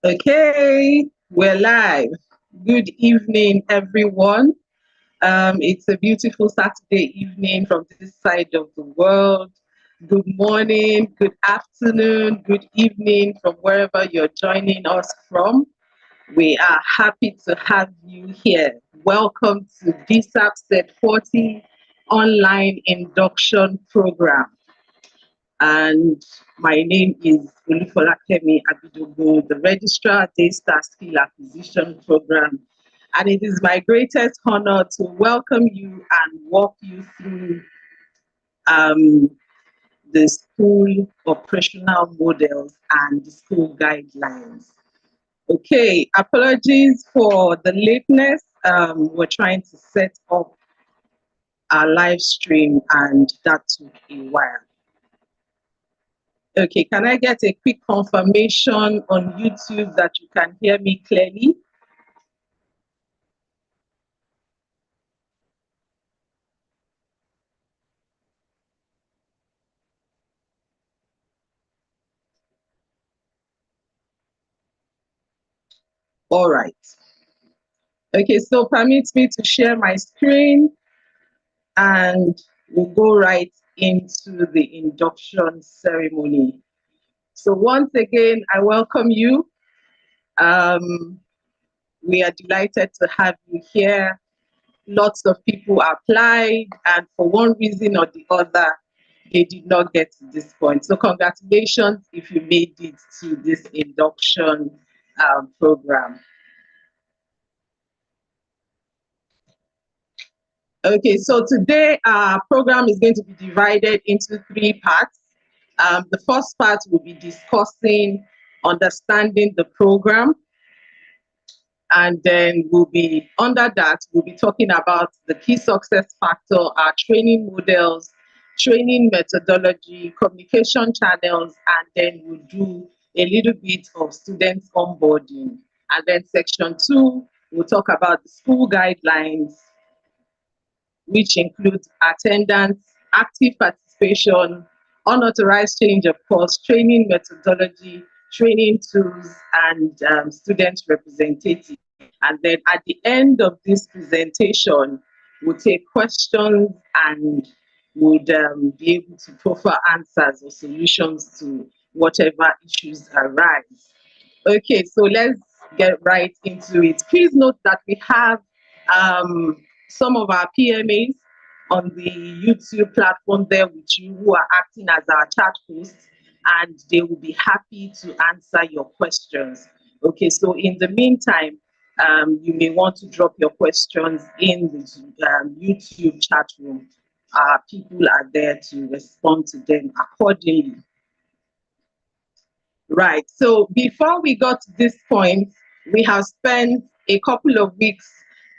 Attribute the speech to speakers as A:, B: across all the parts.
A: Okay, we're live. Good evening, everyone. It's a beautiful Saturday evening from this side of the world. Good morning, good afternoon, good evening from wherever you're joining us from. We are happy to have you here. Welcome to Dsap Set 40 online induction program. And my name is Olufolakemi Abidogo, the Registrar Daystar Skill Acquisition Program. And it is my greatest honor to welcome you and walk you through um, the school operational models and the school guidelines. Okay, apologies for the lateness. We're trying to set up our live stream and that took a while. Okay, can I get a quick confirmation on YouTube that you can hear me clearly? All right. Okay, so permit me to share my screen and we'll go right into the induction ceremony. So once again, I welcome you. We are delighted to have you here. Lots of people applied, and for one reason or the other, they did not get to this point. So congratulations if you made it to this induction program. Okay, so today our program is going to be divided into three parts. The first part will be discussing understanding the program. And then under that, we'll be talking about the key success factor, our training models, training methodology, communication channels, and then we'll do a little bit of students onboarding. And then section 2, we'll talk about the school guidelines, which includes attendance, active participation, unauthorized change of course, training methodology, training tools, and student representative. And then at the end of this presentation, we'll take questions and would be able to proffer answers or solutions to whatever issues arise. Okay, so let's get right into it. Please note that we have some of our PMAs on the YouTube platform there with you who are acting as our chat hosts, and they will be happy to answer your questions. Okay, so in the meantime, you may want to drop your questions in the YouTube chat room. People are there to respond to them accordingly. Right. So before we got to this point, we have spent a couple of weeks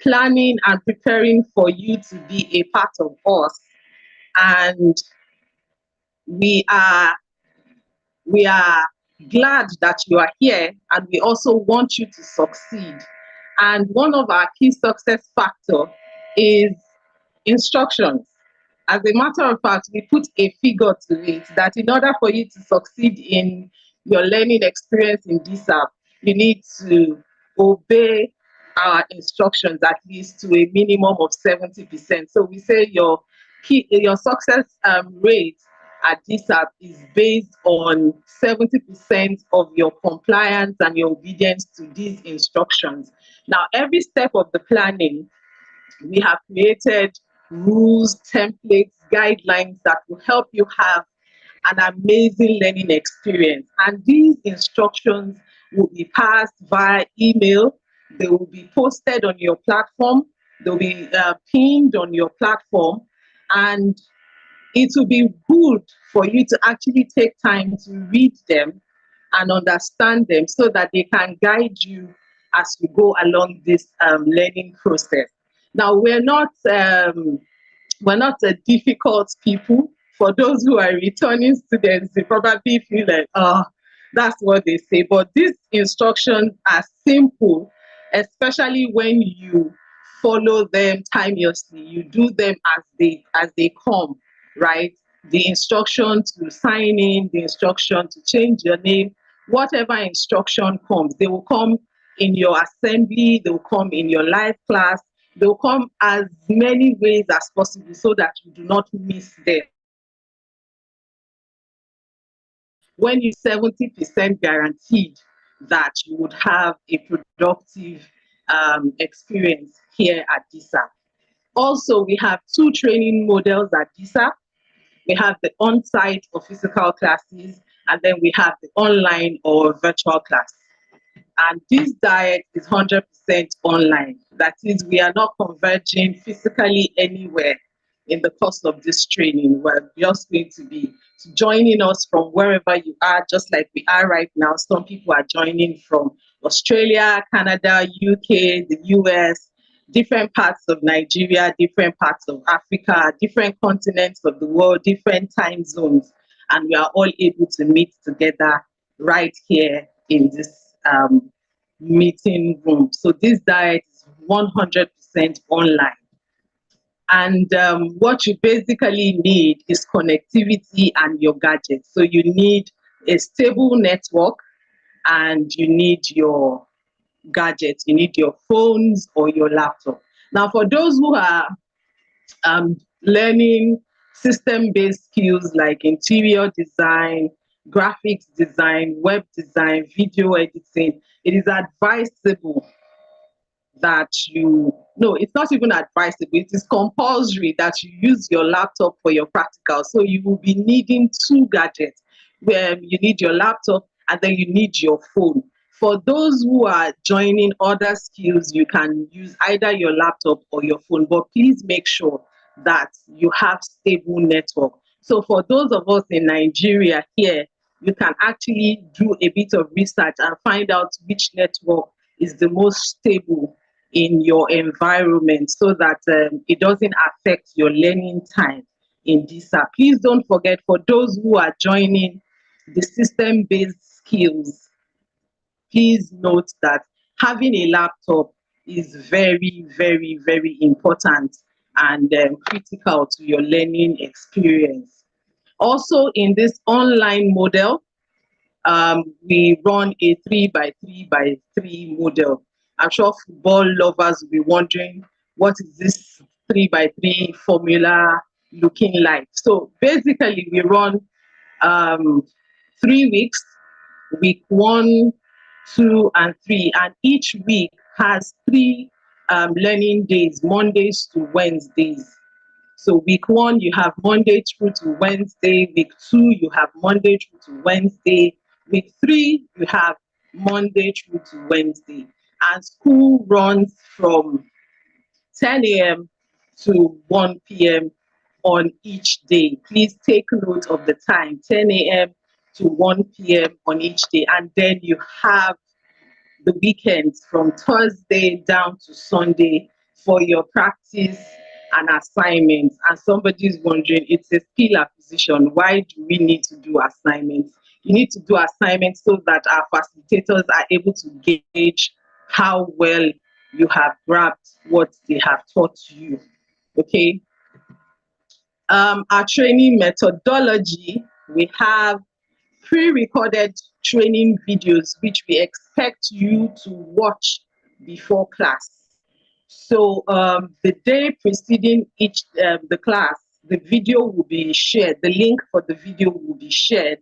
A: planning and preparing for you to be a part of us. And we are we are glad that you are here, and we also want you to succeed. And one of our key success factor is instructions. As a matter of fact, we put a figure to it that in order for you to succeed in your learning experience in Dsap, you need to obey our instructions at least to a minimum of 70%. So we say your success rate at Dsap is based on 70% of your compliance and your obedience to these instructions. Now, every step of the planning, we have created rules, templates, guidelines that will help you have an amazing learning experience. And these instructions will be passed via email. They will be posted on your platform. They'll be pinned on your platform. And it will be good for you to actually take time to read them and understand them so that they can guide you as you go along this learning process. Now, we're not a difficult people. For those who are returning students, they probably feel like, oh, that's what they say. But these instructions are simple, especially when you follow them timeously. You do them as they come, right? The instruction to sign in, the instruction to change your name, whatever instruction comes, they will come in your assembly, they will come in your live class, they will come as many ways as possible so that you do not miss them. When you 70% guaranteed that you would have a productive experience here at Dsap. Also, we have two training models at Dsap. We have the on-site or physical classes, and then we have the online or virtual class. And this diet is 100% online. That is, we are not converging physically anywhere in the course of this training. We're just going to be joining us from wherever you are, just like we are right now. Some people are joining from Australia, Canada, UK, the US, different parts of Nigeria, different parts of Africa, different continents of the world, different time zones. And we are all able to meet together right here in this meeting room. So this diet is 100% online. And what you basically need is connectivity and your gadgets. So you need a stable network and you need your gadgets. You need your phones or your laptop. Now, for those who are learning system-based skills like interior design, graphics design, web design, video editing, it is advisable that you, no, it's not even advisable, it is compulsory that you use your laptop for your practical. So you will be needing two gadgets where you need your laptop and then you need your phone. For those who are joining other skills, you can use either your laptop or your phone, but please make sure that you have stable network. So for those of us in Nigeria here, you can actually do a bit of research and find out which network is the most stable in your environment so that it doesn't affect your learning time in Dsap. Please don't forget, for those who are joining the system-based skills, please note that having a laptop is very, very, very important and critical to your learning experience. Also, in this online model, we run a 3x3x3 model. I'm sure football lovers will be wondering, what is this 3x3 formula looking like? So basically, we run 3 weeks, week 1, 2, and 3, and each week has 3 learning days, Mondays to Wednesdays. So week 1, you have Monday through to Wednesday. Week 2, you have Monday through to Wednesday. Week 3, you have Monday through to Wednesday. And school runs from 10 a.m. to 1 p.m. on each day. Please take note of the time, 10 a.m. to 1 p.m. on each day. And then you have the weekends from Thursday down to Sunday for your practice and assignments. And somebody is wondering, it's a skill acquisition. Why do we need to do assignments? You need to do assignments so that our facilitators are able to gauge how well you have grabbed what they have taught you. Okay. Our training methodology, we have pre-recorded training videos which we expect you to watch before class. So the day preceding each the class, the video will be shared, the link for the video will be shared,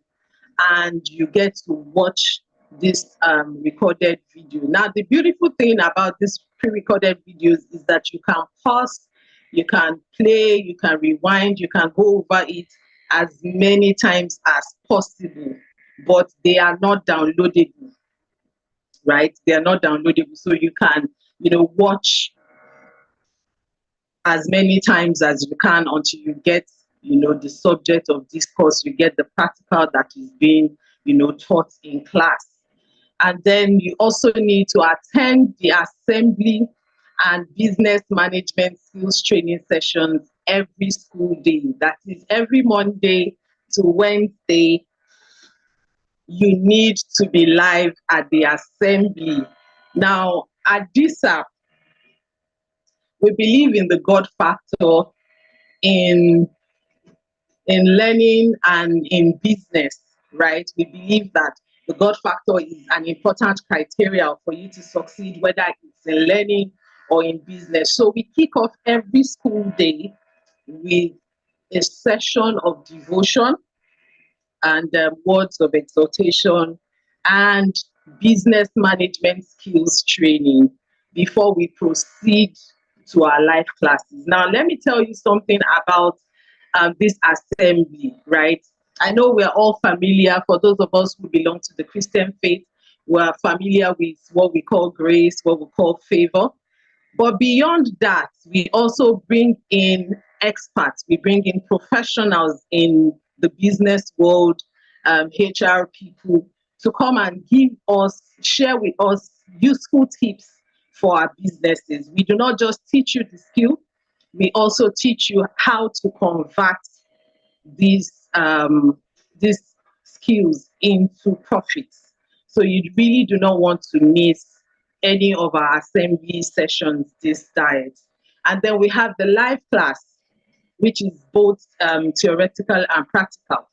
A: and you get to watch this recorded video. Now, the beautiful thing about this pre-recorded videos is that you can pause, you can play, you can rewind, you can go over it as many times as possible, but they are not downloadable, right? They are not downloadable, so you can, watch as many times as you can until you get, the subject of this course, you get the practical that is being, taught in class. And then you also need to attend the assembly and business management skills training sessions every school day. That is every Monday to Wednesday. You need to be live at the assembly. Now, at Dsap, we believe in the God factor in learning and in business, right? We believe that The God factor is an important criteria for you to succeed, whether it's in learning or in business. So we kick off every school day with a session of devotion and words of exhortation and business management skills training before we proceed to our life classes. Now, let me tell you something about this assembly, right? I know we're all familiar, for those of us who belong to the Christian faith, we're familiar with what we call grace, what we call favor. But beyond that, we also bring in experts, we bring in professionals in the business world, HR people, to come and share with us useful tips for our businesses. We do not just teach you the skill, we also teach you how to convert these skills into profits. So you really do not want to miss any of our assembly sessions this diet. And then we have the live class, which is both theoretical and practical.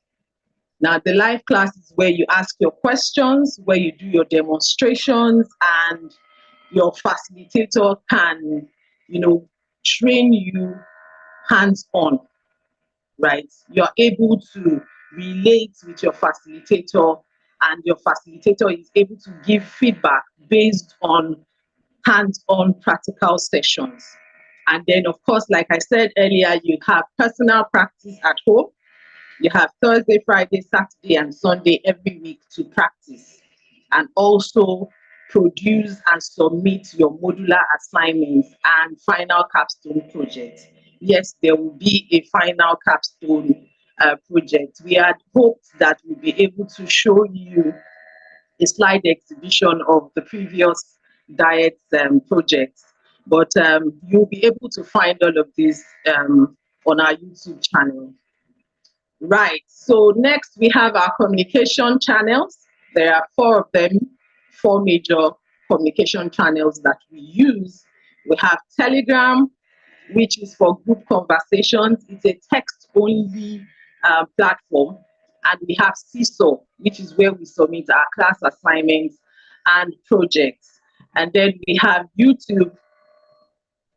A: Now, the live class is where you ask your questions, where you do your demonstrations, and your facilitator can, train you hands-on, right? You're able to relate with your facilitator, and your facilitator is able to give feedback based on hands-on practical sessions. And then, of course, like I said earlier, you have personal practice at home. You have Thursday, Friday, Saturday, and Sunday every week to practice, and also produce and submit your modular assignments and final capstone project. Yes, there will be a final capstone project. We had hoped that we'll be able to show you a slide exhibition of the previous diet projects, but you'll be able to find all of this on our YouTube channel. Right, so next we have our communication channels. There are 4 of them, 4 major communication channels that we use. We have Telegram, which is for group conversations. It's a text-only platform. And we have Seesaw, which is where we submit our class assignments and projects. And then we have YouTube,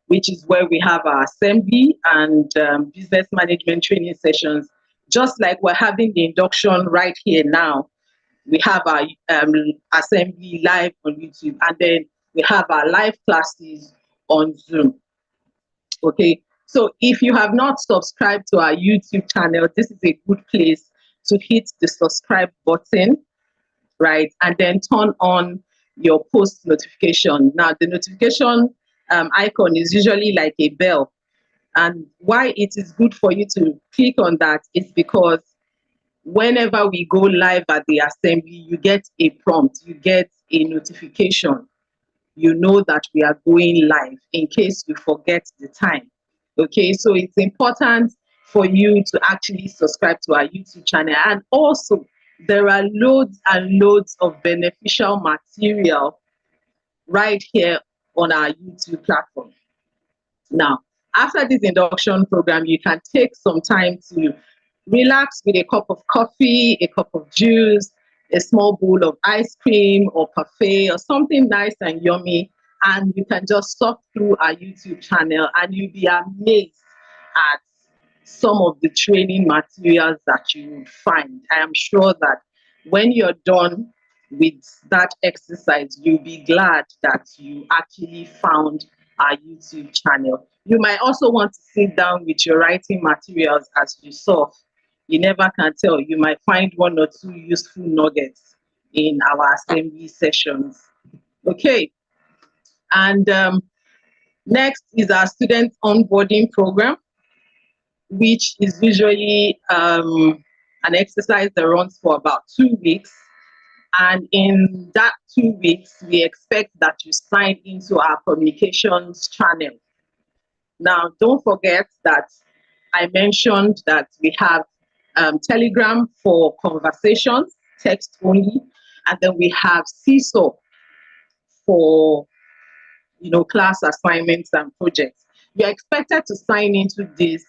A: which is where we have our assembly and business management training sessions. Just like we're having the induction right here now, we have our assembly live on YouTube, and then we have our live classes on Zoom. Okay, so if you have not subscribed to our YouTube channel, this is a good place to hit the subscribe button, right? And then turn on your post notification. Now, the notification icon is usually like a bell. And why it is good for you to click on that is because whenever we go live at the assembly, you get a prompt, you get a notification. You know that we are going live in case you forget the time. Okay, so it's important for you to actually subscribe to our YouTube channel. And also, there are loads and loads of beneficial material right here on our YouTube platform. Now, after this induction program, you can take some time to relax with a cup of coffee, a cup of juice, a small bowl of ice cream or parfait or something nice and yummy, and you can just surf through our YouTube channel and you'll be amazed at some of the training materials that you would find. I am sure that when you're done with that exercise, you'll be glad that you actually found our YouTube channel. You might also want to sit down with your writing materials as you surf. You never can tell. You might find 1 or 2 useful nuggets in our assembly sessions. Okay. And next is our student onboarding program, which is usually an exercise that runs for about 2 weeks. And in that 2 weeks, we expect that you sign into our communications channel. Now, don't forget that I mentioned that we have Telegram for conversations, text only, and then we have Seesaw for class assignments and projects. You're expected to sign into this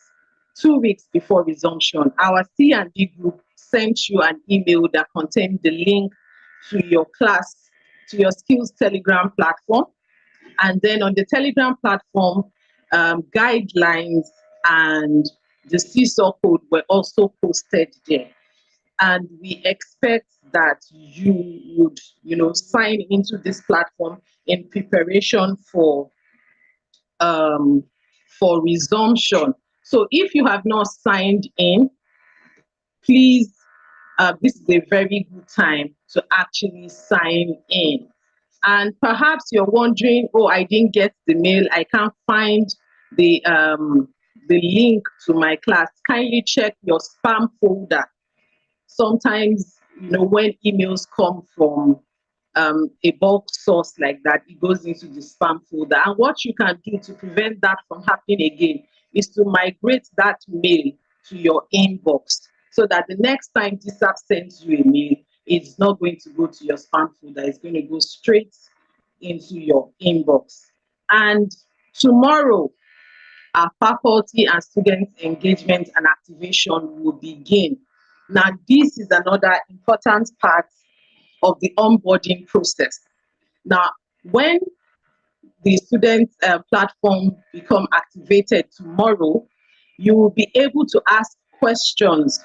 A: 2 weeks before resumption. Our C&D group sent you an email that contained the link to your class, to your skills Telegram platform. And then on the Telegram platform, guidelines and the seesaw code were also posted there. And we expect that you would, sign into this platform in preparation for resumption. So if you have not signed in, please, this is a very good time to actually sign in. And perhaps you're wondering, oh, I didn't get the mail, I can't find the link to my class. Kindly check your spam folder. Sometimes, when emails come from a bulk source like that, it goes into the spam folder. And what you can do to prevent that from happening again is to migrate that mail to your inbox, so that the next time Dsap sends you a mail, it's not going to go to your spam folder, it's going to go straight into your inbox. And tomorrow, our faculty and student engagement and activation will begin. Now, this is another important part of the onboarding process. Now, when the student platform become activated tomorrow, you will be able to ask questions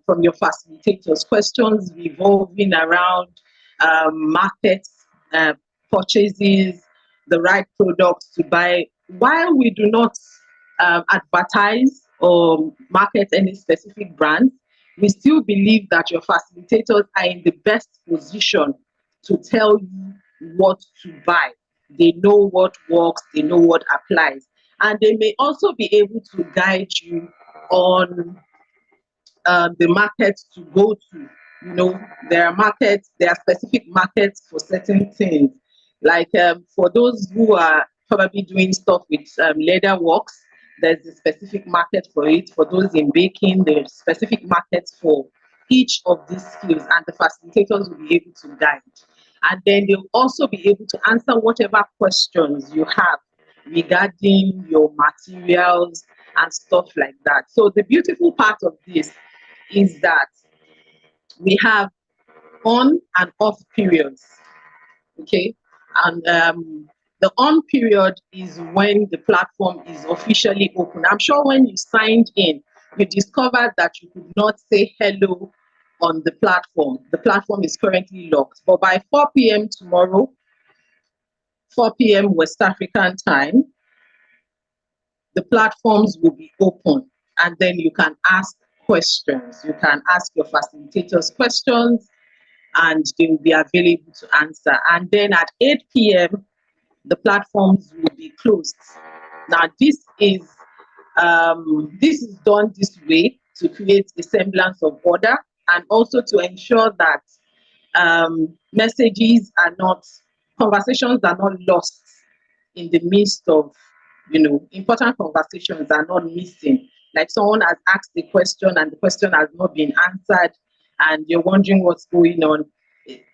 A: from your facilitators, questions revolving around markets, purchases, the right products to buy. While we do not advertise or market any specific brands, we still believe that your facilitators are in the best position to tell you what to buy. They know what works, they know what applies, and they may also be able to guide you on the markets to go to. There are specific markets for certain things. Like for those who are probably doing stuff with leather works, there's a specific market for it. For those in baking, there's specific markets for each of these skills, and the facilitators will be able to guide. And then they'll also be able to answer whatever questions you have regarding your materials and stuff like that. So the beautiful part of this is that we have on and off periods, okay? And the on period is when the platform is officially open. I'm sure when you signed in, you discovered that you could not say hello on the platform. The platform is currently locked. But by 4 p.m. tomorrow, 4 p.m. West African time, the platforms will be open, and then you can ask questions. You can ask your facilitators questions, and they will be available to answer. And then at 8 p.m., the platforms will be closed. Now, this is done this way to create a semblance of order, and also to ensure that conversations are not lost in the midst of, important conversations are not missing. Like someone has asked a question and the question has not been answered, and you're wondering what's going on.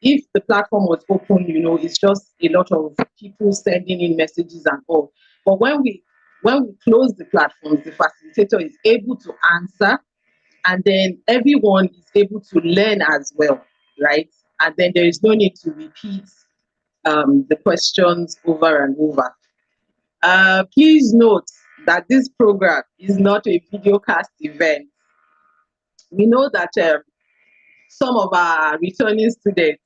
A: If the platform was open, it's just a lot of people sending in messages and all. But when we close the platforms, the facilitator is able to answer, and then everyone is able to learn as well, right? And then there is no need to repeat the questions over and over. Please note that this program is not a videocast event. We know that some of our returning students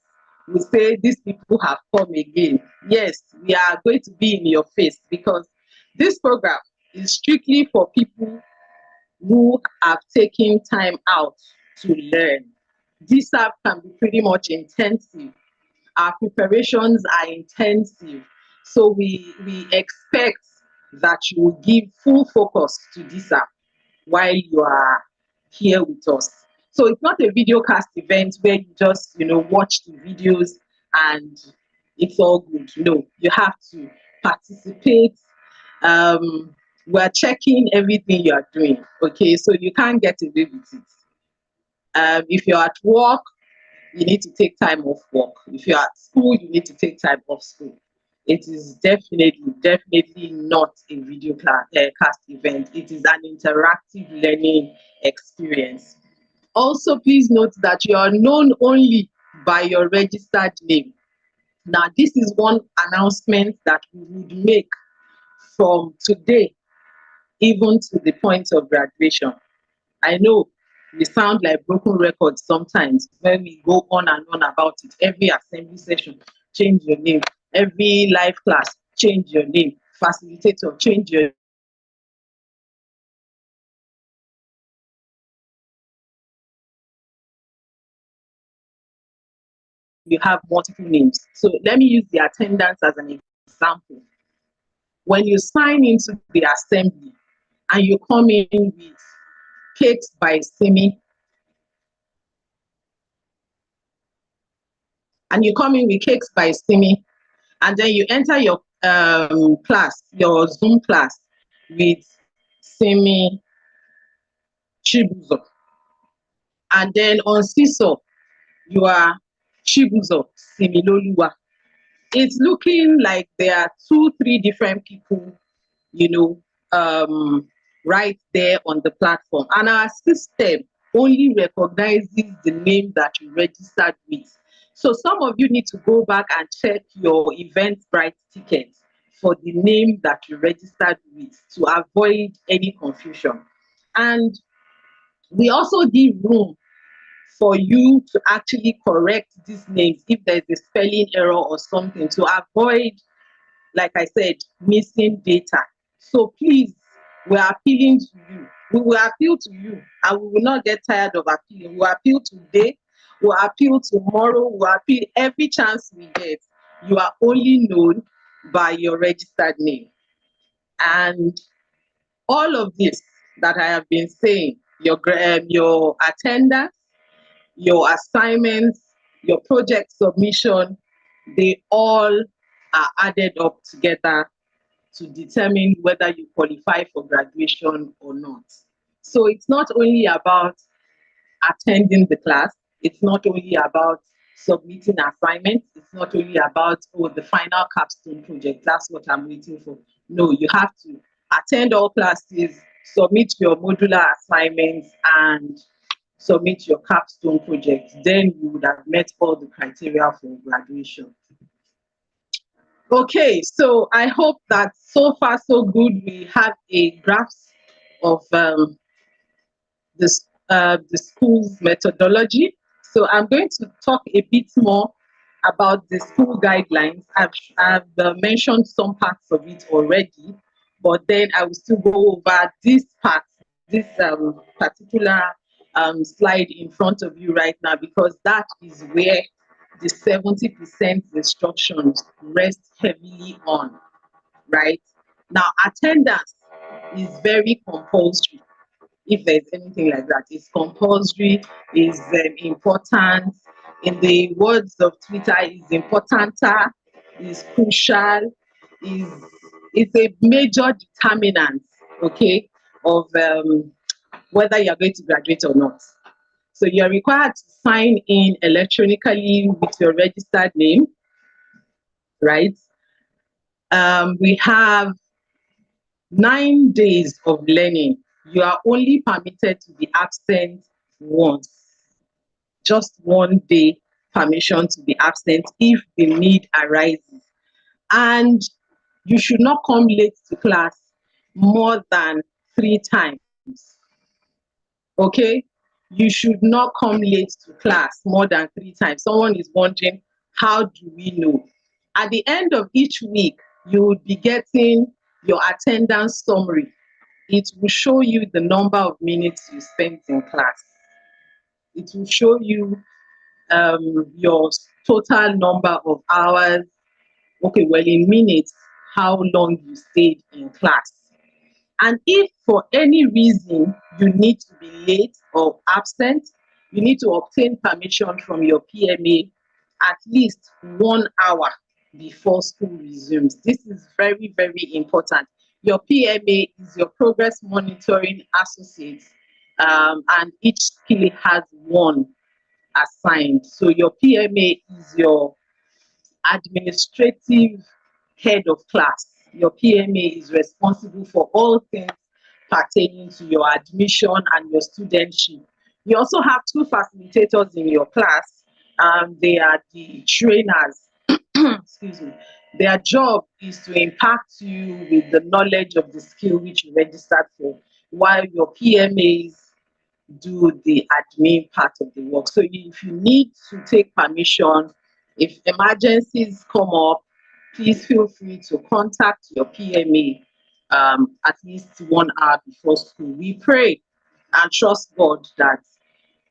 A: will say these people have come again. Yes, we are going to be in your face, because this program is strictly for people who have taken time out to learn. Dsap can be pretty much intensive. Our preparations are intensive. So we expect that you will give full focus to Dsap while you are here with us. So it's not a video cast event where you just, watch the videos and it's all good. No, you have to participate. We're checking everything you are doing, okay? So you can't get away with it. If you're at work, you need to take time off work. If you're at school, you need to take time off school. It is definitely not a video cast event. It is an interactive learning experience. Also, please note that you are known only by your registered name. Now, this is one announcement that we would make from today, even to the point of graduation. I know we sound like broken records sometimes when we go on and on about it. Every assembly session, change your name. Every live class, change your name. Facilitator, change your you have multiple names. So let me use the attendance as an example. When you sign into the assembly and you come in with Cakes by Simi, and you come in with Cakes by Simi, and then you enter your class, your Zoom class with Simi Chibuzo. And then on Seesaw, you are Chibuzo Similoluwa. It's looking like there are 2, 3 different people, you know, right there on the platform. And our system only recognizes the name that you registered with. So some of you need to go back and check your Eventbrite ticket for the name that you registered with to avoid any confusion. And we also give room for you to actually correct these names if there's a spelling error or something, to avoid, like I said, missing data. So please, we are appealing to you. We will appeal to you and we will not get tired of appealing. We will appeal today, we will appeal tomorrow, we will appeal every chance we get. You are only known by your registered name. And all of this that I have been saying, your attendance, your assignments, your project submission, they all are added up together to determine whether you qualify for graduation or not. So it's not only about attending the class, it's not only about submitting assignments, it's not only about, oh, the final capstone project, that's what I'm waiting for. No, you have to attend all classes, submit your modular assignments, and submit your capstone project. Then you would have met all the criteria for graduation. Okay, so I hope that so far so good. We have a grasp of the school's methodology. So I'm going to talk a bit more about the school guidelines. I've mentioned some parts of it already, but then I will still go over this part, this particular slide in front of you right now, because that is where the 70% instructions rest heavily on, right? Now, attendance is very compulsory. If there's anything like that, it's compulsory, is important. In the words of Twitter, is importanter, is crucial, is it's a major determinant, okay, of whether you're going to graduate or not. So you're required to sign in electronically with your registered name, right? We have 9 days of learning. You are only permitted to be absent once, just 1 day permission to be absent if the need arises. And you should not come late to class more than 3 times. Okay? You should not come late to class more than 3 times. Someone is wondering, how do we know? At the end of each week, you will be getting your attendance summary. It will show you the number of minutes you spent in class. It will show you your total number of hours. Okay, well, in minutes, how long you stayed in class. And if for any reason you need to be late or absent, you need to obtain permission from your PMA at least 1 hour before school resumes. This is very, very important. Your PMA is your progress monitoring associate, and each skill has one assigned. So your PMA is your administrative head of class. Your PMA is responsible for all things pertaining to your admission and your studentship. You also have 2 facilitators in your class. They are the trainers. Excuse me. Their job is to impact you with the knowledge of the skill which you registered for, while your PMAs do the admin part of the work. So if you need to take permission, if emergencies come up, please feel free to contact your PMA at least 1 hour before school. We pray and trust God that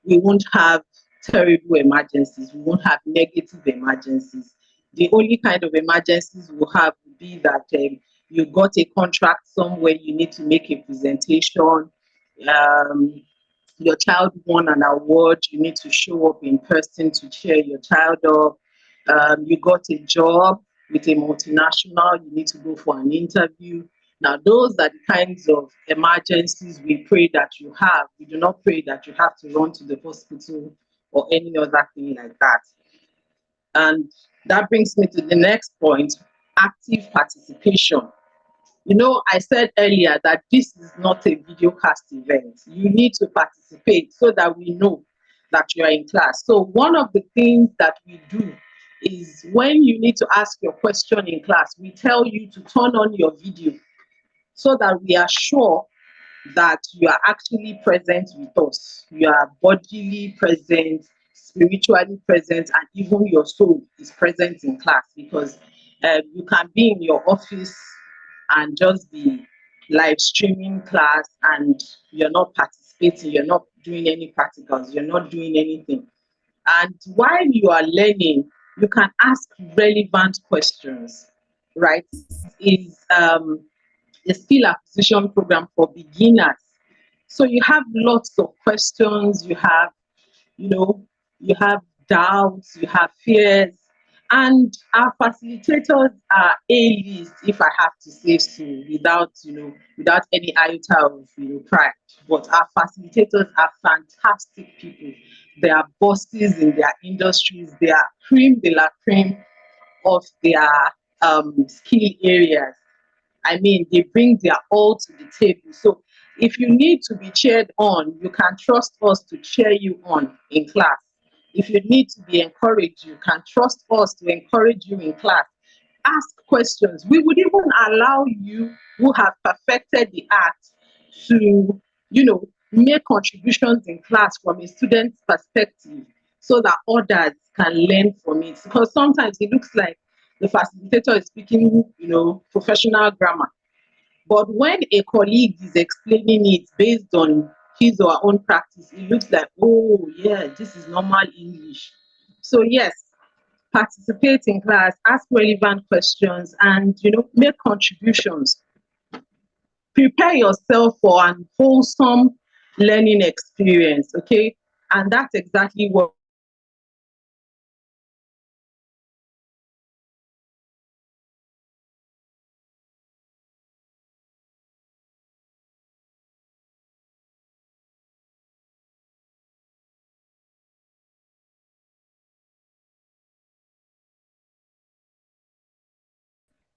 A: we won't have terrible emergencies, we won't have negative emergencies. The only kind of emergencies we'll have would be that you got a contract somewhere, you need to make a presentation, um, your child won an award, you need to show up in person to cheer your child up. You got a job with a multinational, you need to go for an interview. Now, those are the kinds of emergencies we pray that you have. We do not pray that you have to run to the hospital or any other thing like that. And that brings me to the next point, active participation. You know, I said earlier that this is not a video cast event. You need to participate so that we know that you are in class. So one of the things that we do is when you need to ask your question in class, we tell you to turn on your video so that we are sure that you are actually present with us. You are bodily present, spiritually present, and even your soul is present in class, because you can be in your office and just be live streaming class and you're not participating, you're not doing any practicals, you're not doing anything. And while you are learning, you can ask relevant questions, right? Is a skill acquisition program for beginners. So you have lots of questions, you know, you have doubts, you have fears, and our facilitators are A-list, if I have to say so, without any iota of pride. But our facilitators are fantastic people. They are bosses in their industries. They are cream de la cream of their skill areas. I mean, they bring their all to the table. So if you need to be cheered on, you can trust us to cheer you on in class. If you need to be encouraged, you can trust us to encourage you in class. Ask questions. We would even allow you who have perfected the art to, make contributions in class from a student's perspective so that others can learn from it. Because sometimes it looks like the facilitator is speaking, professional grammar. But when a colleague is explaining it based on his or her own practice, it looks like, oh, yeah, this is normal English. So, yes, participate in class, ask relevant questions, and, make contributions. Prepare yourself for an wholesome learning experience, okay? And that's exactly what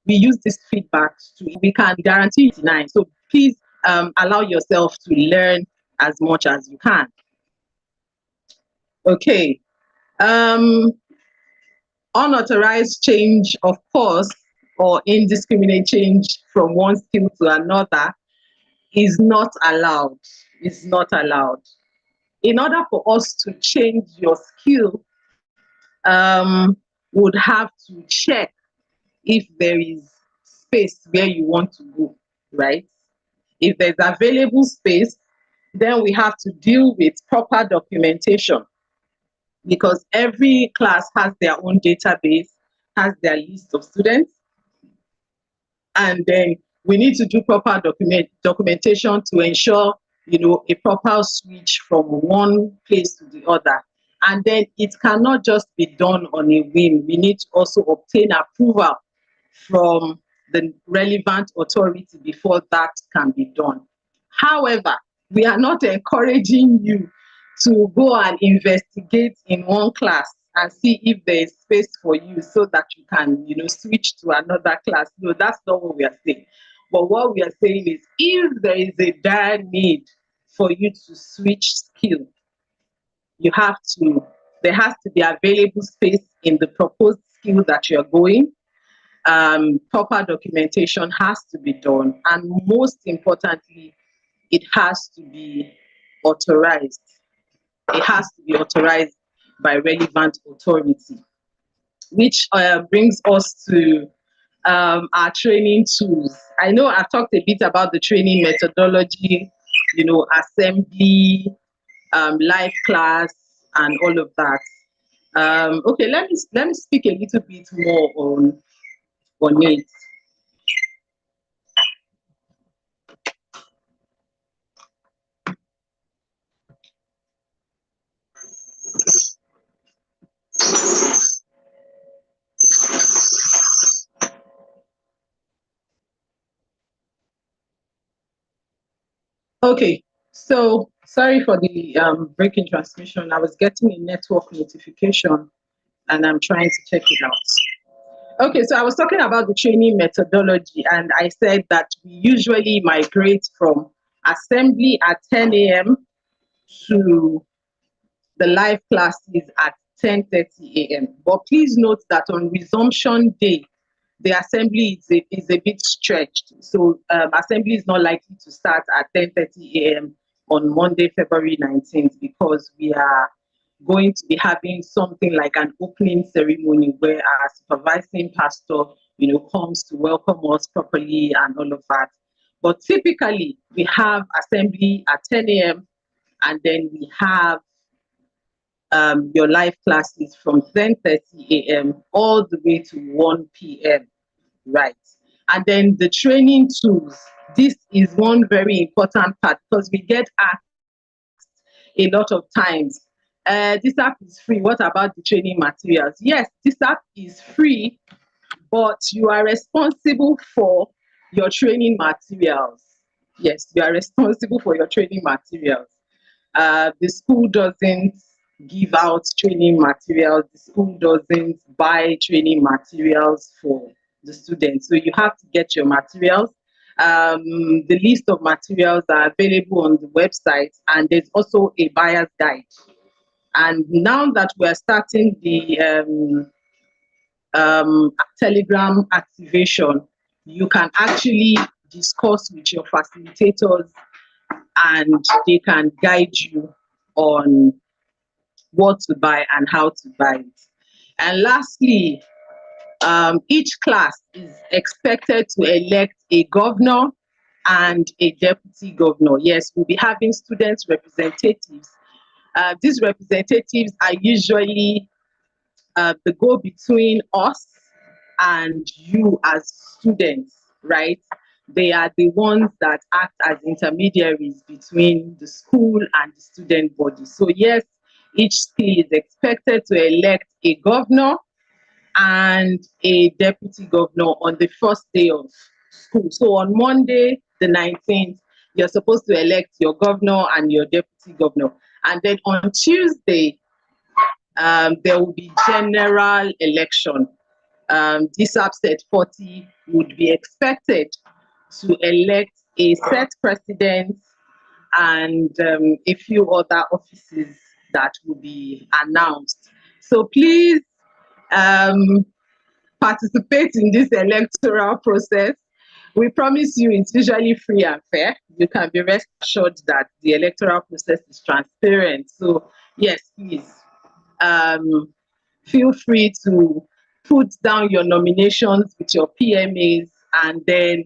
A: we use this feedback to, we can guarantee it tonight. So please allow yourself to learn as much as you can. Okay. Um, Unauthorized change, of course, or indiscriminate change from one skill to another is not allowed. Is not allowed. In order for us to change your skill, would have to check if there is space where you want to go, right? If there's available space, then we have to deal with proper documentation, because every class has their own database, has their list of students, and then we need to do proper documentation to ensure a proper switch from one place to the other. And then it cannot just be done on a whim. We need to also obtain approval from the relevant authority before that can be done. However, we are not encouraging you to go and investigate in one class and see if there is space for you so that you can, switch to another class. No, that's not what we are saying. But what we are saying is, if there is a dire need for you to switch skill, you have to There has to be available space in the proposed skill that you're going. Proper documentation has to be done. And most importantly, it has to be authorized. It has to be authorized by relevant authority, which brings us to our training tools. I know I've talked a bit about the training methodology, assembly, live class, and all of that. Okay, let me speak a little bit more on it. Okay, so sorry for the breaking transmission. I was getting a network notification and I'm trying to check it out. Okay, so I was talking about the training methodology, and I said that we usually migrate from assembly at 10 a.m. to the live classes at 10:30 a.m. But please note that on resumption day, the assembly is a bit stretched. So assembly is not likely to start at 10:30 a.m. on Monday, February 19th, because we are going to be having something like an opening ceremony where our supervising pastor, comes to welcome us properly and all of that. But typically, we have assembly at 10 a.m. and then we have your live classes from 10:30 a.m. all the way to 1 p.m. Right. And then the training tools. This is one very important part because we get asked a lot of times. This app is free. What about the training materials? Yes, this app is free, but you are responsible for your training materials. Yes, you are responsible for your training materials. The school doesn't give out training materials. The school doesn't buy training materials for the students. So you have to get your materials. The list of materials are available on the website, and there's also a buyer's guide. And now that we're starting the Telegram activation, you can actually discuss with your facilitators and they can guide you on what to buy and how to buy it. And lastly, each class is expected to elect a governor and a deputy governor. Yes, we'll be having students representatives. These representatives are usually the go between us and you as students, right? They are the ones that act as intermediaries between the school and the student body. So yes, each school is expected to elect a governor and a deputy governor on the first day of school. So on Monday, the 19th, you're supposed to elect your governor and your deputy governor. And then on Tuesday, there will be general election. Dsap set 40 would be expected to elect a set president and a few other offices that will be announced. So please participate in this electoral process. We promise you it's usually free and fair. You can be rest assured that the electoral process is transparent. So yes, please feel free to put down your nominations with your PMAs, and then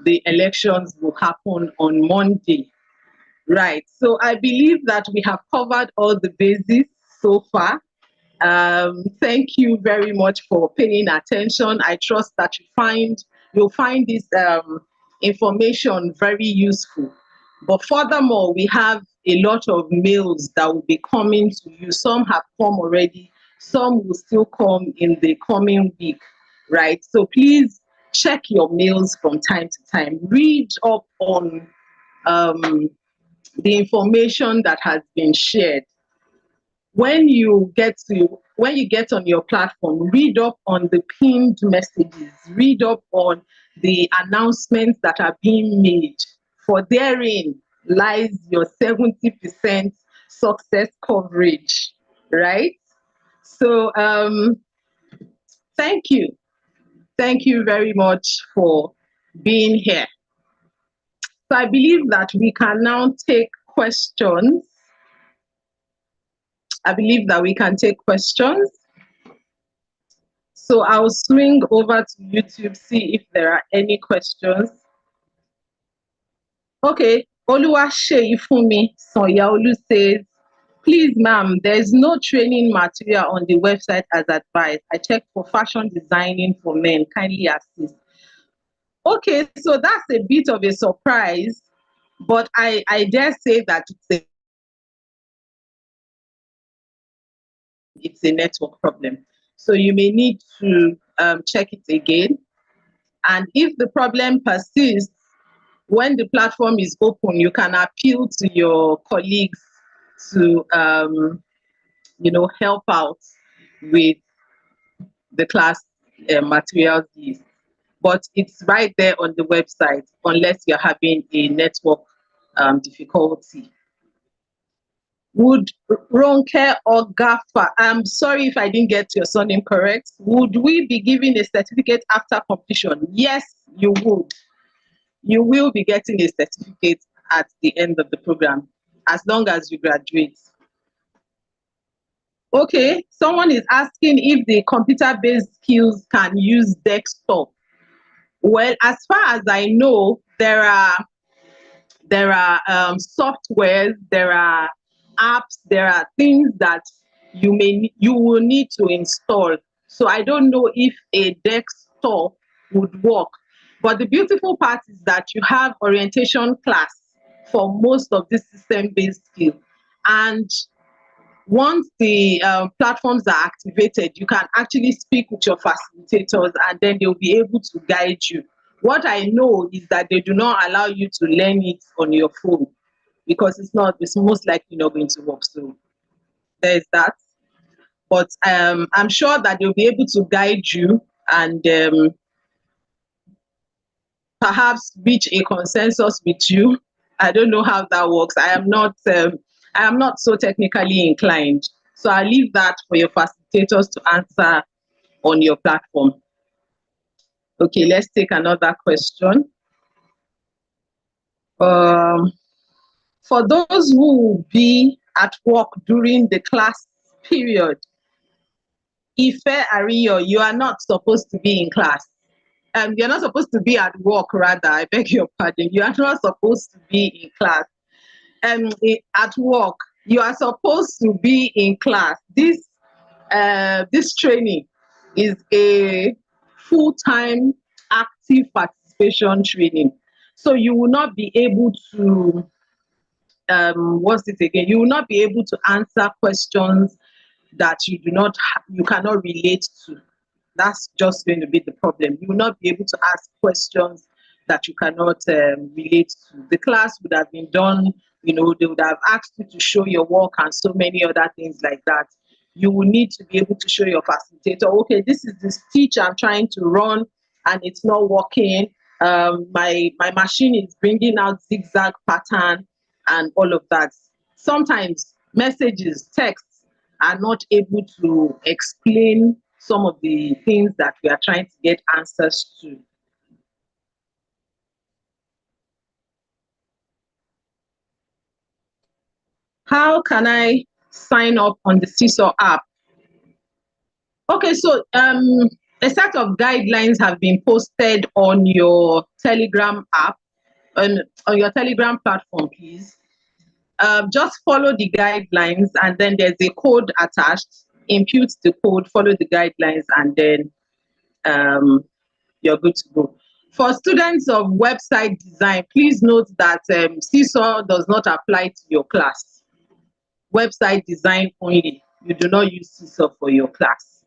A: the elections will happen on Monday. Right. So I believe that we have covered all the bases so far. Thank you very much for paying attention. I trust that you'll find this information very useful. But furthermore, we have a lot of mails that will be coming to you. Some have come already, some will still come in the coming week, right? So please check your mails from time to time. Read up on the information that has been shared. When you get on your platform, read up on the pinned messages, read up on the announcements that are being made. For therein lies your 70% success coverage, right? So thank you. Thank you very much for being here. So I believe that we can now take questions. I believe that we can take questions. So I'll swing over to YouTube, see if there are any questions. Okay, Oluwaseyi Funmi Sonyaolu says, please, ma'am, there's no training material on the website as advised. I checked for fashion designing for men. Kindly assist. Okay, so that's a bit of a surprise, but I dare say that it's a network problem. So you may need to check it again. And if the problem persists, when the platform is open, you can appeal to your colleagues to help out with the class materials list. But it's right there on the website, unless you're having a network difficulty. Would Ronke or Gaffa, I'm sorry if I didn't get your surname correct, would we be giving a certificate after completion? Yes, you would. You will be getting a certificate at the end of the program, as long as you graduate. Okay, someone is asking if the computer-based skills can use desktop. Well, as far as I know, there are softwares, there are apps, there are things that you will need to install. So I don't know if a desktop would work. But the beautiful part is that you have orientation class for most of this system-based skill. And once the platforms are activated, you can actually speak with your facilitators and then they'll be able to guide you. What I know is that they do not allow you to learn it on your phone because it's most likely not going to work. So there's that. But I'm sure that they'll be able to guide you and perhaps reach a consensus with you. I don't know how that works. I am not so technically inclined. So I'll leave that for your facilitators to answer on your platform. Okay, let's take another question. For those who will be at work during the class period, Ife Ariyo, you are not supposed to be in class. You're not supposed to be at work, rather. I beg your pardon. You are not supposed to be in class. At work, you are supposed to be in class. This training is a full-time active participation training. So you will not be able to you will not be able to answer questions that you cannot relate to. That's just going to be the problem. You will not be able to ask questions that you cannot relate to. The class would have been done, they would have asked you to show your work and so many other things like that. You will need to be able to show your facilitator, okay, this is the speech I'm trying to run and it's not working. My machine is bringing out zigzag pattern and all of that. Sometimes messages, texts are not able to explain some of the things that we are trying to get answers to. How can I sign up on the Seesaw app? Okay, so a set of guidelines have been posted on your Telegram app, on your Telegram platform, please. Just follow the guidelines and then there's a code attached. Impute the code, follow the guidelines, and then you're good to go. For students of website design, please note that Seesaw does not apply to your class. Website design only. You do not use Seesaw for your class.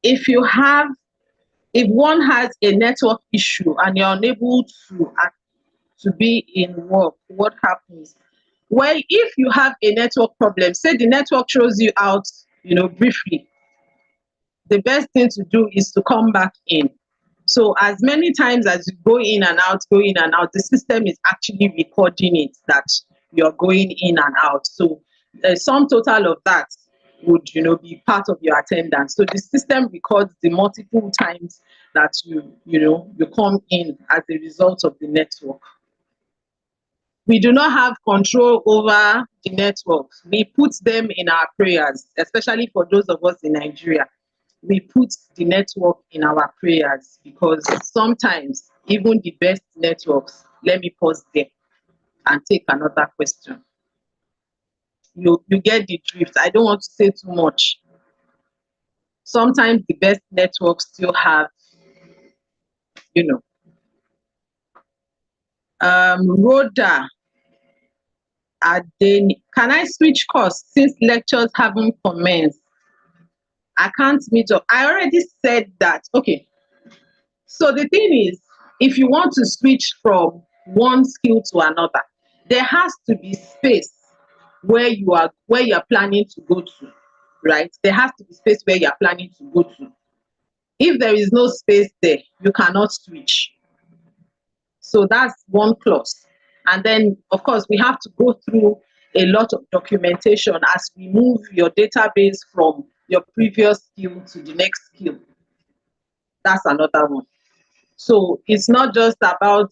A: If one has a network issue and you're unable to be in work, what happens? Well, if you have a network problem, say the network throws you out, briefly, the best thing to do is to come back in. So as many times as you go in and out, the system is actually recording it that you're going in and out. So sum total of that, would, be part of your attendance. So the system records the multiple times that you come in as a result of the network. We do not have control over the networks. We put them in our prayers, especially for those of us in Nigeria. We put the network in our prayers because sometimes even the best networks, let me pause there and take another question. You get the drift. I don't want to say too much. Sometimes the best networks still have, you know, Rhoda, can I switch course since lectures haven't commenced? I can't meet up. I already said that. Okay. So the thing is, if you want to switch from one skill to another, there has to be space where you're planning to go to, right? There has to be space where you're planning to go to. If there is no space there, you cannot switch. So that's one clause. And then, of course, we have to go through a lot of documentation as we move your database from your previous skill to the next skill. That's another one. So it's not just about,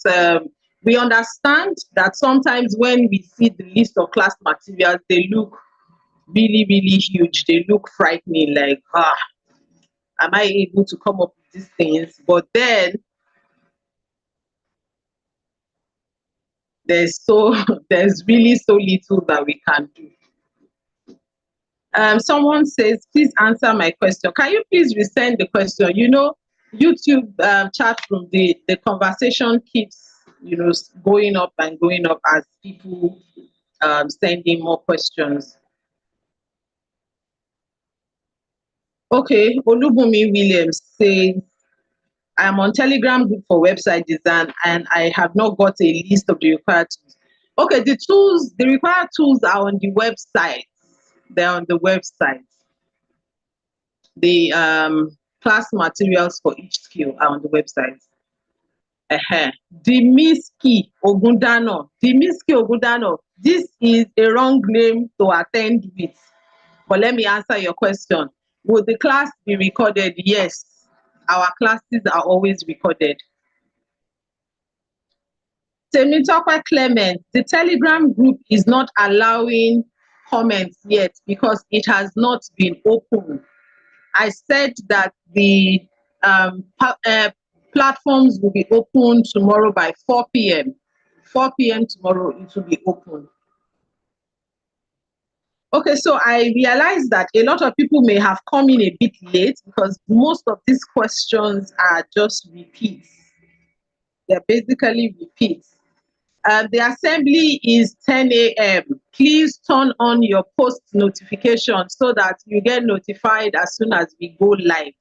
A: we understand that sometimes when we see the list of class materials, they look really, really huge. They look frightening, like, am I able to come up with these things? But then there's really so little that we can do. Someone says, please answer my question. Can you please resend the question? YouTube chat room, the conversation keeps, going up and going up as people send in more questions. Okay, Olubumi Williams says, I am on Telegram group for website design and I have not got a list of the required tools. Okay, the required tools are on the website. They're on the website. The class materials for each skill are on the website. Dimiski Ogundano. Dimiski Ogundano. This is a wrong name to attend with. But let me answer your question. Will the class be recorded? Yes. Our classes are always recorded. Temitope Clement, the Telegram group is not allowing comments yet because it has not been opened. I said that the platforms will be open tomorrow by 4 p.m. 4 p.m. tomorrow, it will be open. Okay, so I realized that a lot of people may have come in a bit late because most of these questions are just repeats. They're basically repeats. The assembly is 10 a.m. Please turn on your post notification so that you get notified as soon as we go live.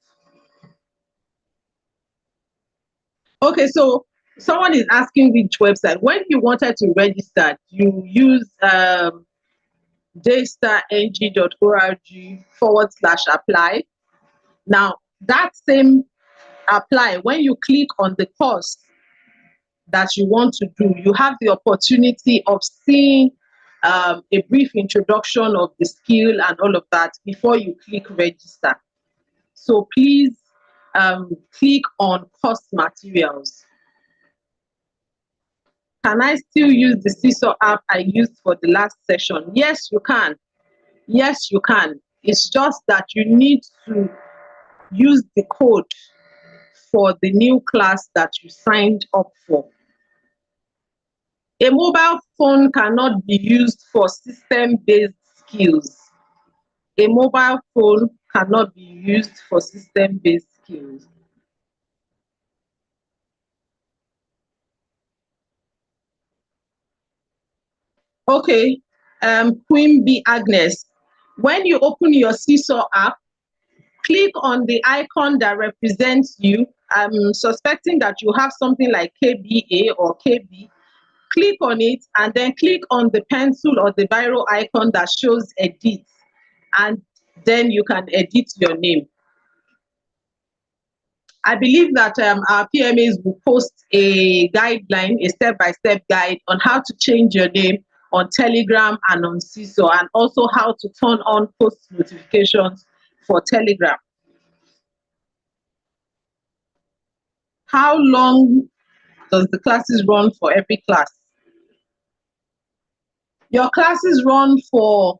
A: Okay, so someone is asking which website. When you wanted to register, you use dstarng.org/apply. Now, that same apply, when you click on the course that you want to do, you have the opportunity of seeing a brief introduction of the skill and all of that before you click register. So please click on course materials. Can I still use the Seesaw app I used for the last session? Yes, you can. Yes, you can. It's just that you need to use the code for the new class that you signed up for. A mobile phone cannot be used for system-based skills. A mobile phone cannot be used for system-based skills. Okay, Queen B Agnes, when you open your Seesaw app, click on the icon that represents you. I'm suspecting that you have something like KBA or KB. Click on it and then click on the pencil or the biro icon that shows edit, and then you can edit your name. I believe that our PMAs will post a guideline, a step-by-step guide on how to change your name on Telegram and on Seesaw, and also how to turn on post notifications for Telegram. How long does the classes run for every class? Your classes run for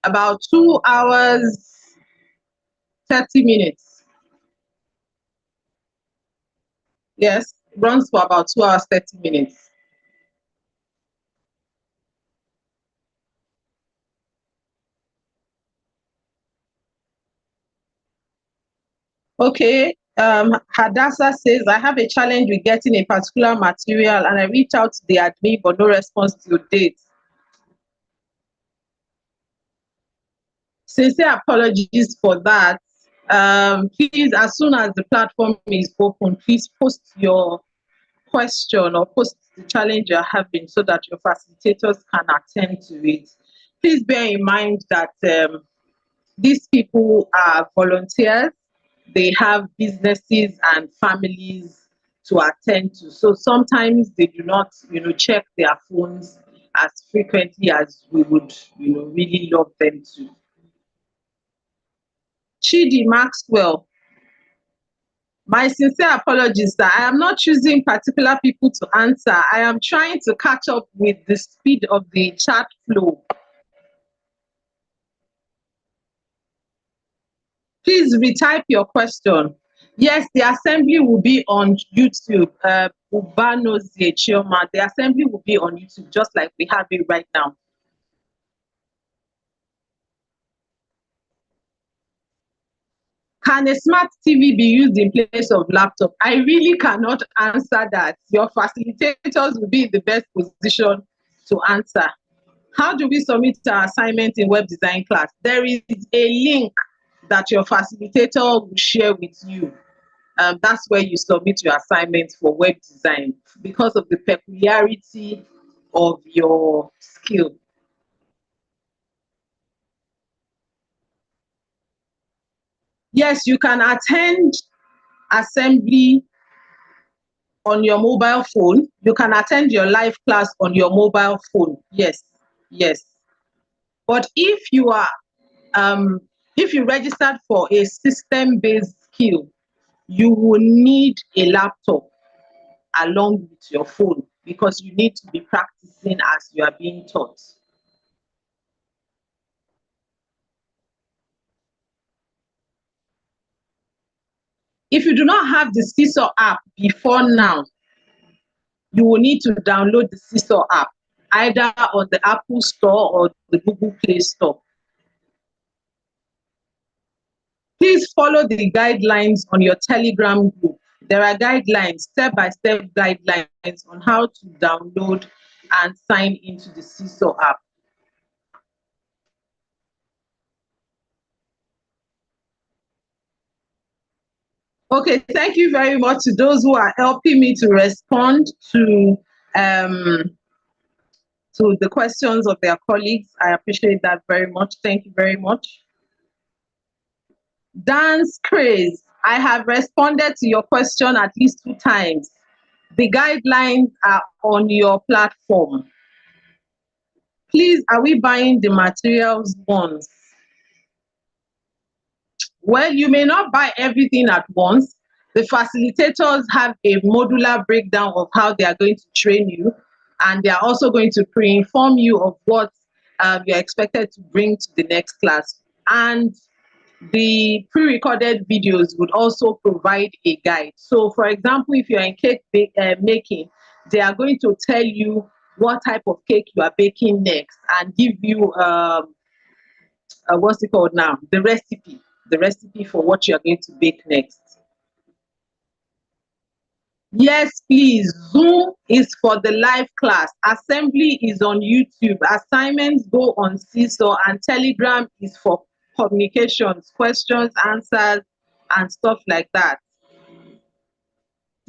A: about 2 hours, 30 minutes. Yes, it runs for about 2 hours, 30 minutes. Okay, Hadassah says, I have a challenge with getting a particular material and I reach out to the admin but no response till date. Sincere apologies for that. Please, as soon as the platform is open, please post your question or post the challenge you're having so that your facilitators can attend to it. Please bear in mind that these people are volunteers. They have businesses and families to attend to. So sometimes they do not, check their phones as frequently as we would, really love them to. Chidi Maxwell, my sincere apologies, sir. I am not choosing particular people to answer. I am trying to catch up with the speed of the chat flow. Please retype your question. Yes, the assembly will be on YouTube. Ubanozie Chioma, the assembly will be on YouTube, just like we have it right now. Can a smart TV be used in place of laptop? I really cannot answer that. Your facilitators will be in the best position to answer. How do we submit our assignment in web design class? There is a link that your facilitator will share with you. That's where you submit your assignment for web design because of the peculiarity of your skill. Yes, you can attend assembly on your mobile phone. You can attend your live class on your mobile phone. Yes, yes. But if you registered for a system-based skill, you will need a laptop along with your phone because you need to be practicing as you are being taught. If you do not have the Seesaw app before now, you will need to download the Seesaw app either on the Apple Store or the Google Play Store. Please follow the guidelines on your Telegram group. There are guidelines, step-by-step guidelines on how to download and sign into the Seesaw app. Okay, thank you very much to those who are helping me to respond to the questions of their colleagues. I appreciate that very much. Thank you very much. Dance craze. I have responded to your question at least 2 times. The guidelines are on your platform. Please, are we buying the materials once? Well, you may not buy everything at once. The facilitators have a modular breakdown of how they are going to train you, and they are also going to pre-inform you of what you're expected to bring to the next class. And the pre-recorded videos would also provide a guide. So, for example, if you're in cake making, they are going to tell you what type of cake you are baking next and give you what's it called now? The recipe for what you're going to bake next. Yes, please. Zoom is for the live class. Assembly is on YouTube. Assignments go on Seesaw, and Telegram is for communications, questions, answers, and stuff like that.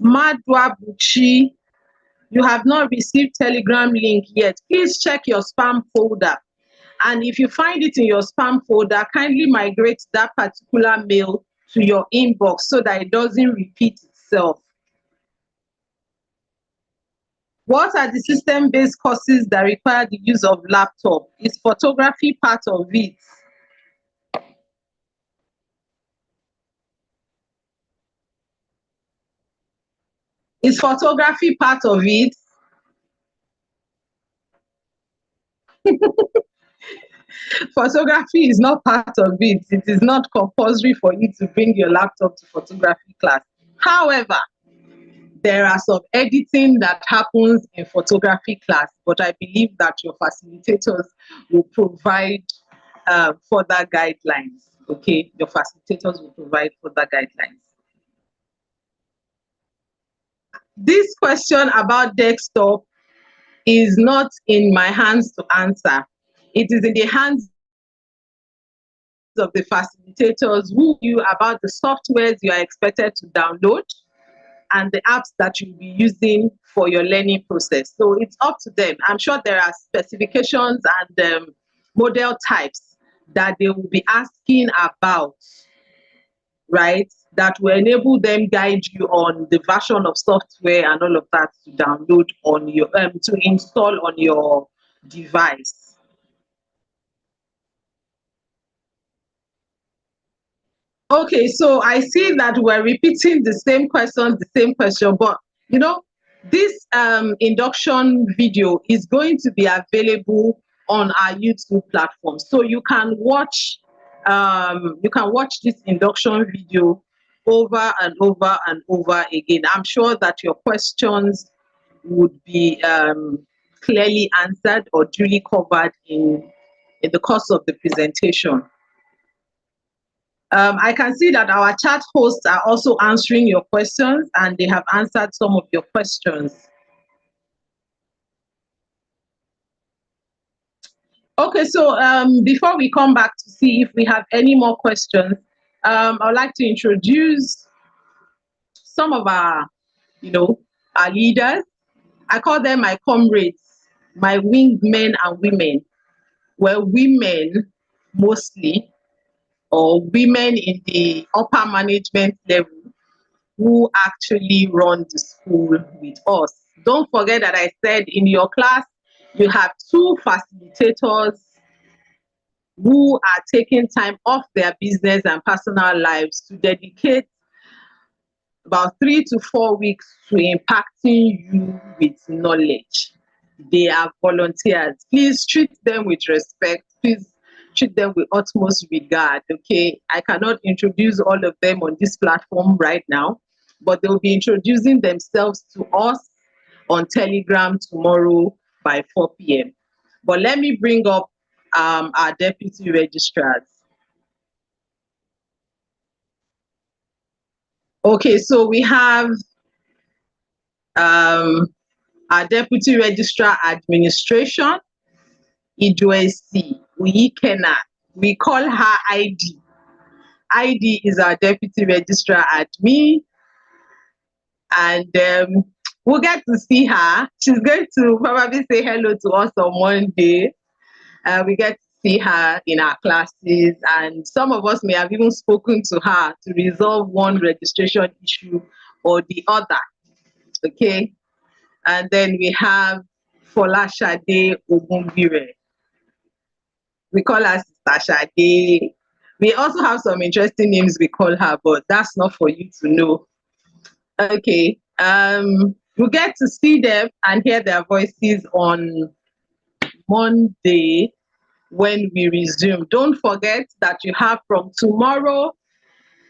A: Madwa Buchi, you have not received Telegram link yet. Please check your spam folder. And if you find it in your spam folder, kindly migrate that particular mail to your inbox so that it doesn't repeat itself. What are the system-based courses that require the use of laptop? Is photography part of it? Is photography part of it? Photography is not part of it. It is not compulsory for you to bring your laptop to photography class. However, there are some editing that happens in photography class, but I believe that your facilitators will provide further guidelines. Okay, your facilitators will provide further guidelines. This question about desktop is not in my hands to answer. It is in the hands of the facilitators who you about the softwares you are expected to download and the apps that you'll be using for your learning process. So it's up to them. I'm sure there are specifications and model types that they will be asking about, right? That will enable them guide you on the version of software and all of that to download on your to install on your device. Okay, so I see that we're repeating the same question, but you know, this induction video is going to be available on our YouTube platform. So you can watch this induction video over and over and over again. I'm sure that your questions would be clearly answered or duly covered in the course of the presentation. I can see that our chat hosts are also answering your questions and they have answered some of your questions. Okay, so before we come back to see if we have any more questions, I would like to introduce some of our leaders. I call them my comrades, my winged men and women. Well, women mostly, or women in the upper management level who actually run the school with us. Don't forget that I said in your class, you have two facilitators who are taking time off their business and personal lives to dedicate about 3 to 4 weeks to impacting you with knowledge. They are volunteers. Please treat them with respect. Please treat them with utmost regard. Okay, I cannot introduce all of them on this platform right now, but they will be introducing themselves to us on Telegram tomorrow by 4 p.m. But let me bring up our deputy registrars. Okay, so we have our deputy registrar administration, Ijoesi Uyikena. We call her ID. ID is our deputy registrar admin, and we'll get to see her. She's going to probably say hello to us on Monday. We get to see her in our classes, and some of us may have even spoken to her to resolve one registration issue or the other. Okay, and then we have Folashade Ogunbire. We call her Sister Shade. We also have some interesting names we call her, but that's not for you to know. Okay. You get to see them and hear their voices on Monday when we resume. Don't forget that you have from tomorrow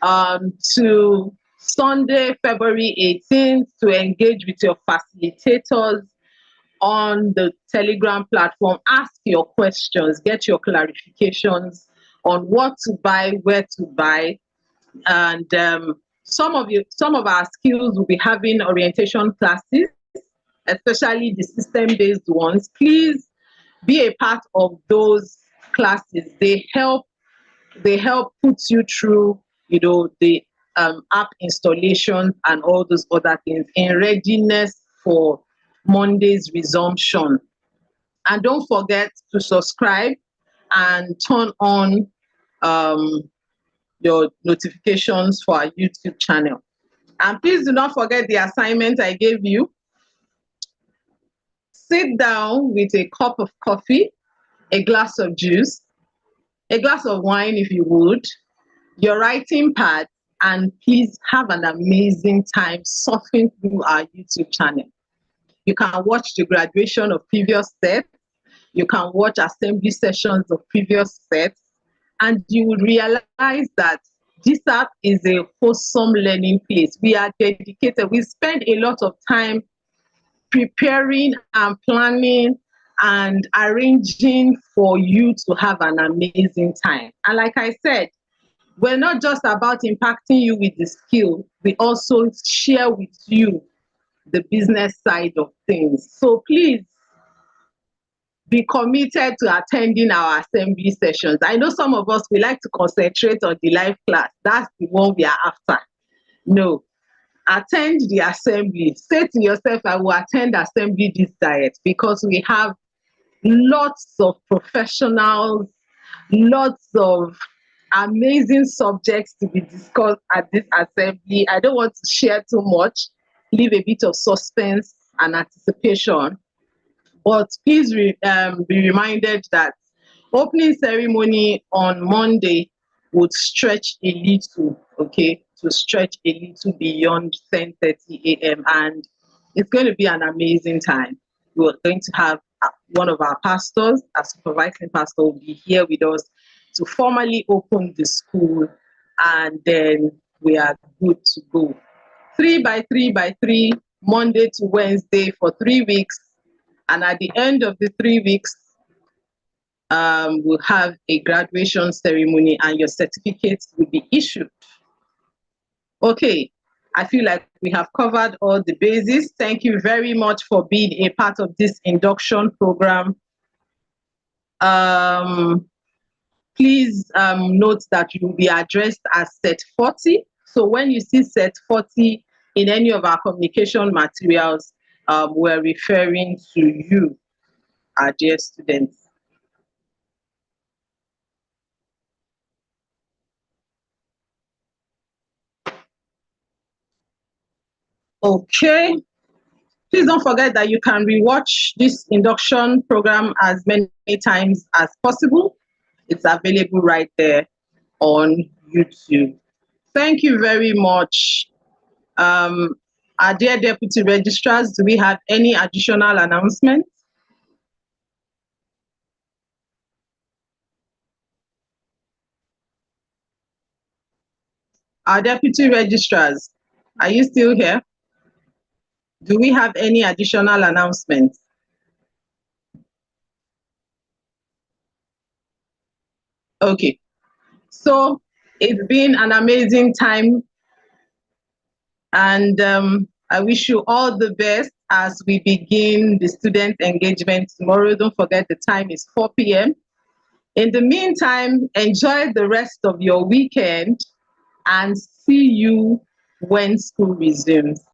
A: to Sunday, February 18th, to engage with your facilitators on the Telegram platform. Ask your questions, get your clarifications on what to buy, where to buy, and some of our skills will be having orientation classes, especially the system-based ones. Please be a part of those classes. They help put you through, the app installation and all those other things in readiness for Monday's resumption. And don't forget to subscribe and turn on your notifications for our YouTube channel. And please do not forget the assignment I gave you. sit down with a cup of coffee, a glass of juice, a glass of wine if you would, your writing pad, and please have an amazing time surfing through our YouTube channel. You can watch the graduation of previous sets, you can watch assembly sessions of previous sets, and you will realize that Dsap is a wholesome learning place. We are dedicated. We spend a lot of time preparing and planning and arranging for you to have an amazing time. And like I said, we're not just about impacting you with the skill, we also share with you the business side of things. So please be committed to attending our assembly sessions. I know some of us, we like to concentrate on the live class. That's the one we are after. No, attend the assembly. Say to yourself, I will attend assembly this diet, because we have lots of professionals, lots of amazing subjects to be discussed at this assembly. I don't want to share too much, leave a bit of suspense and anticipation. But please be reminded that opening ceremony on Monday would stretch a little, okay, to stretch a little beyond 10:30 a.m. And it's going to be an amazing time. We're going to have one of our pastors, our supervising pastor, will be here with us to formally open the school, and then we are good to go. 3 by 3 by 3, Monday to Wednesday for 3 weeks. And at the end of the 3 weeks, we'll have a graduation ceremony and your certificates will be issued. Okay, I feel like we have covered all the bases. Thank you very much for being a part of this induction program. Please note that you will be addressed as set 40. So when you see set 40 in any of our communication materials, we're referring to you, our dear students. Okay, please don't forget that you can rewatch this induction program as many times as possible. It's available right there on YouTube. Thank you very much. Our dear deputy registrars, do we have any additional announcements? Our deputy registrars, are you still here? Do we have any additional announcements? Okay, so it's been an amazing time, and I wish you all the best as we begin the student engagement tomorrow. Don't forget the time is 4 p.m. In the meantime, enjoy the rest of your weekend and see you when school resumes.